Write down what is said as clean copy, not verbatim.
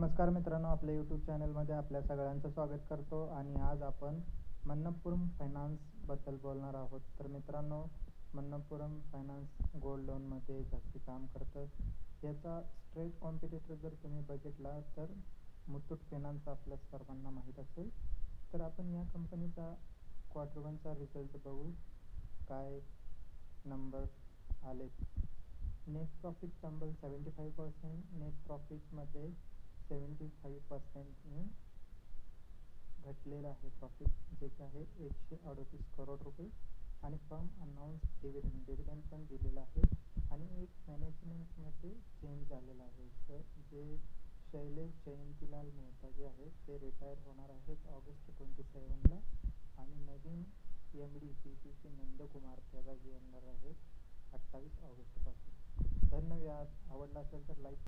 नमस्कार मित्रांनो, आपल्या यूट्यूब चॅनलमध्ये आपल्या सगळ्यांचं स्वागत करतो. आणि आज आपण मणप्पुरम फायनान्सबद्दल बोलणार आहोत. तर मित्रांनो, मणप्पुरम फायनान्स गोल्ड लोनमध्ये जास्ती काम करतं. याचा स्ट्रेट कॉम्पिटिटर जर तुम्ही बघितला तर मुथूट फायनान्स आपल्या सर्वांना माहीत असेल. तर आपण या कंपनीचा Q1चा रिझल्ट बघू, काय नंबर आले. नेट प्रॉफिट टंबल 75%, नेट प्रॉफिटमध्ये 75%नी घटलेलं आहे प्रॉफिट, जे की आहे 138 करोड रुपये. आणि फर्म अनाऊन्स डिव्हिडंड पण दिलेला आहे. आणि एक मॅनेजमेंटमध्ये चेंज झालेला आहे. तर जे शैलेश जयंतीलाल मेहता जे आहेत ते रिटायर होणार आहेत ऑगस्ट 27ला. आणि नवीन MD PPC नंदकुमार त्या जागी येणार आहेत 28 ऑगस्टपासून. धन्यवाद. आवडला असेल तर लाईक